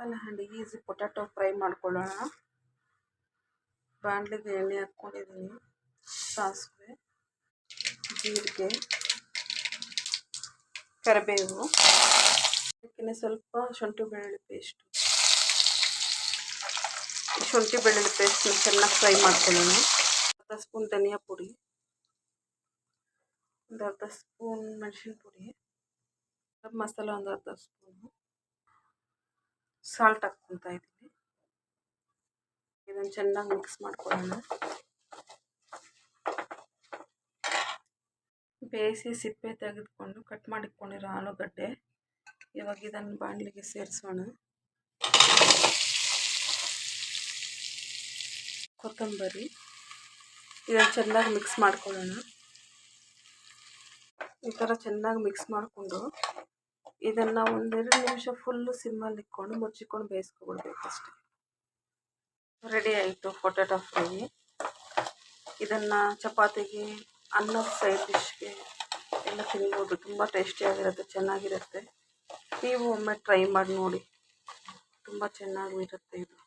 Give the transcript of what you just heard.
Simple and easy potato fry ಮಾಡ್ಕೊಳ್ಳೋಣ. ಬಾಣಲಿಗೆ ಎಣ್ಣೆ ಹಾಕ್ಕೊಂಡಿದ್ದೀನಿ. ಸಾಸಿವೆ, ಜೀರಿಗೆ, ಕರಿಬೇವು, ಅದಕ್ಕೆ ಸ್ವಲ್ಪ ಶುಂಠಿ ಬೆಳ್ಳುಳ್ಳಿ ಪೇಸ್ಟು. ಶುಂಠಿ ಬೆಳ್ಳುಳ್ಳಿ ಪೇಸ್ಟ್ನ ಚೆನ್ನಾಗಿ ಫ್ರೈ ಮಾಡ್ಕೊಳ್ಳೋಣ. ಅರ್ಧ ಸ್ಪೂನ್ ಧನಿಯಾ ಪುಡಿ, ಒಂದು ಅರ್ಧ ಸ್ಪೂನ್ ಮೆಣಸಿನ ಪುಡಿ, ಗರಂ ಮಸಾಲ ಒಂದು ಅರ್ಧ ಸ್ಪೂನು, ಸಾಲ್ಟ್ ಹಾಕ್ಕೊತಾ ಇದ್ದೀನಿ. ಇದನ್ನು ಚೆನ್ನಾಗಿ ಮಿಕ್ಸ್ ಮಾಡ್ಕೊಳ್ಳೋಣ. ಬೇಯಿಸಿ ಸಿಪ್ಪೆ ತೆಗೆದುಕೊಂಡು ಕಟ್ ಮಾಡಿಕೊಂಡಿರೋ ಆಲೂಗಡ್ಡೆ, ಇವಾಗ ಇದನ್ನು ಬಾಣಲಿಗೆ ಸೇರಿಸೋಣ. ಕೊತ್ತಂಬರಿ, ಇದನ್ನು ಚೆನ್ನಾಗಿ ಮಿಕ್ಸ್ ಮಾಡ್ಕೊಳ್ಳೋಣ. ಈ ಥರ ಚೆನ್ನಾಗಿ ಮಿಕ್ಸ್ ಮಾಡಿಕೊಂಡು ಇದನ್ನು ಒಂದೆರಡು ನಿಮಿಷ ಫುಲ್ಲು ಸಿಮ್ಮಲ್ಲಿ ಇಟ್ಕೊಂಡು ಮುಚ್ಚಿಕೊಂಡು ಬೇಯಿಸ್ಕೊಬಿಡ್ಬೇಕು ಅಷ್ಟೇ. ರೆಡಿ ಆಯಿತು ಪೊಟ್ಯಾಟೊ ಫ್ರೈ. ಇದನ್ನು ಚಪಾತಿಗೆ, ಅನ್ನದ ಸೈಡ್ ಡಿಶ್ಗೆ ಎಲ್ಲ ತಿನ್ಬೋದು. ತುಂಬ ಟೇಸ್ಟಿಯಾಗಿರುತ್ತೆ, ಚೆನ್ನಾಗಿರುತ್ತೆ. ನೀವು ಒಮ್ಮೆ ಟ್ರೈ ಮಾಡಿ ನೋಡಿ, ತುಂಬ ಚೆನ್ನಾಗಿರುತ್ತೆ ಇದು.